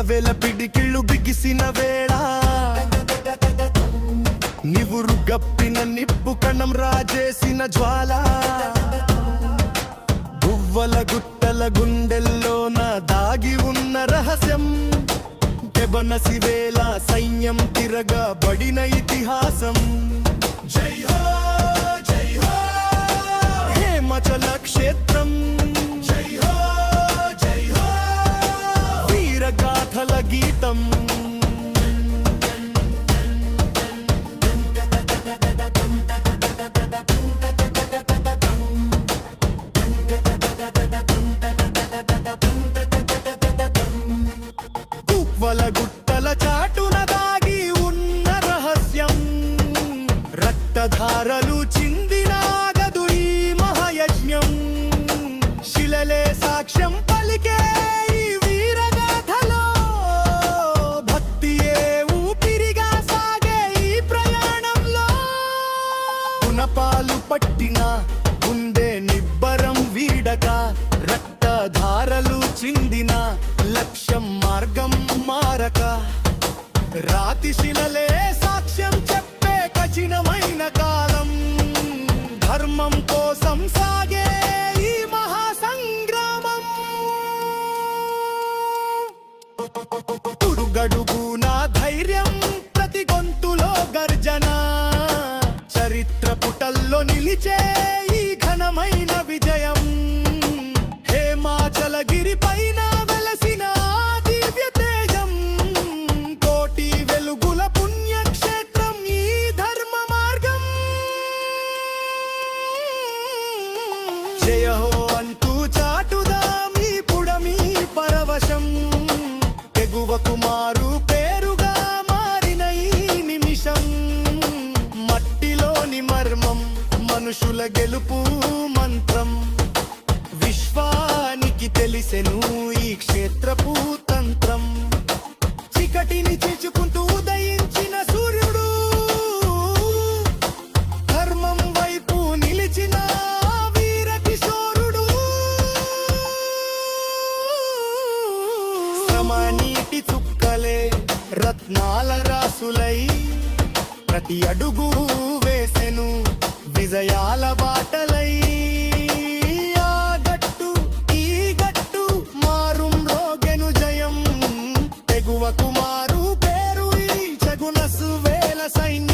వేల పిడికిళ్ళు బిగిసిన వేళ నివురు గప్పిన నిప్పు కణం రాజేసిన జ్వాల గువ్వల గుట్టల గుండెల్లోన దాగి ఉన్న రహస్యం కెబనసి వేళ సైన్యం తిరగబడిన ఇతిహాసం జై హో జై హో హిమాచల క్షేత్రం జై హో జై హో వీరగాథల గీతం గువ్వల గుట్టల చాటున దాగి ఉన్న రహస్యం రక్తధారలు చిందిన గదురీ మహాయజ్ఞం శిలలే సాక్ష్యం పలికే ఈ వీరగాథలో భక్తియే ఊపిరిగా సాగే ఈ ప్రయాణంలో పునపాలు పట్టిన గుండె నిబ్బరం వీడక రక్తధారలు చిందిన లక్ష్యం మార్గం మారక రాతి శిలలే సాక్ష్యం చెప్పే కఠినమైన కాలం ధర్మం కోసం సాగే ఈ మహాసంగ్రామం తుడుగడుగున ధైర్యం ప్రతి గొంతులో గర్జన చరిత్ర పుటల్లో నిలిచే ఈ ఘనమైన విజయం హిమాచలగిరి పైన వెలసిన దివ్య తేజం కోటి వెలుగుల పుణ్యక్షేత్రం ఈ ధర్మ మార్గం జయ హో అంటూ చాటుదాం ఈ పుడమి పరవశం తెగువ కుమారు పేరుగా మారిన ఈ నిమిషం మట్టిలోని మర్మం మనుషుల గెలుపు మంత్రం విశ్వానికి తెలిసెను ఈ క్షేత్రపు తంత్రం చీకటిని చీల్చుకుంటూ ఉదయించిన సూర్యుడు ధర్మం వైపు నిలిచిన వీర కిశోరుడు శ్రమ నీటి చుక్కలే రత్నాల రాసులై ప్రతి అడుగు వేసెను విజయాల బాటలై కుమారు పేరు ఈ చెగునసు వేల సైన్యం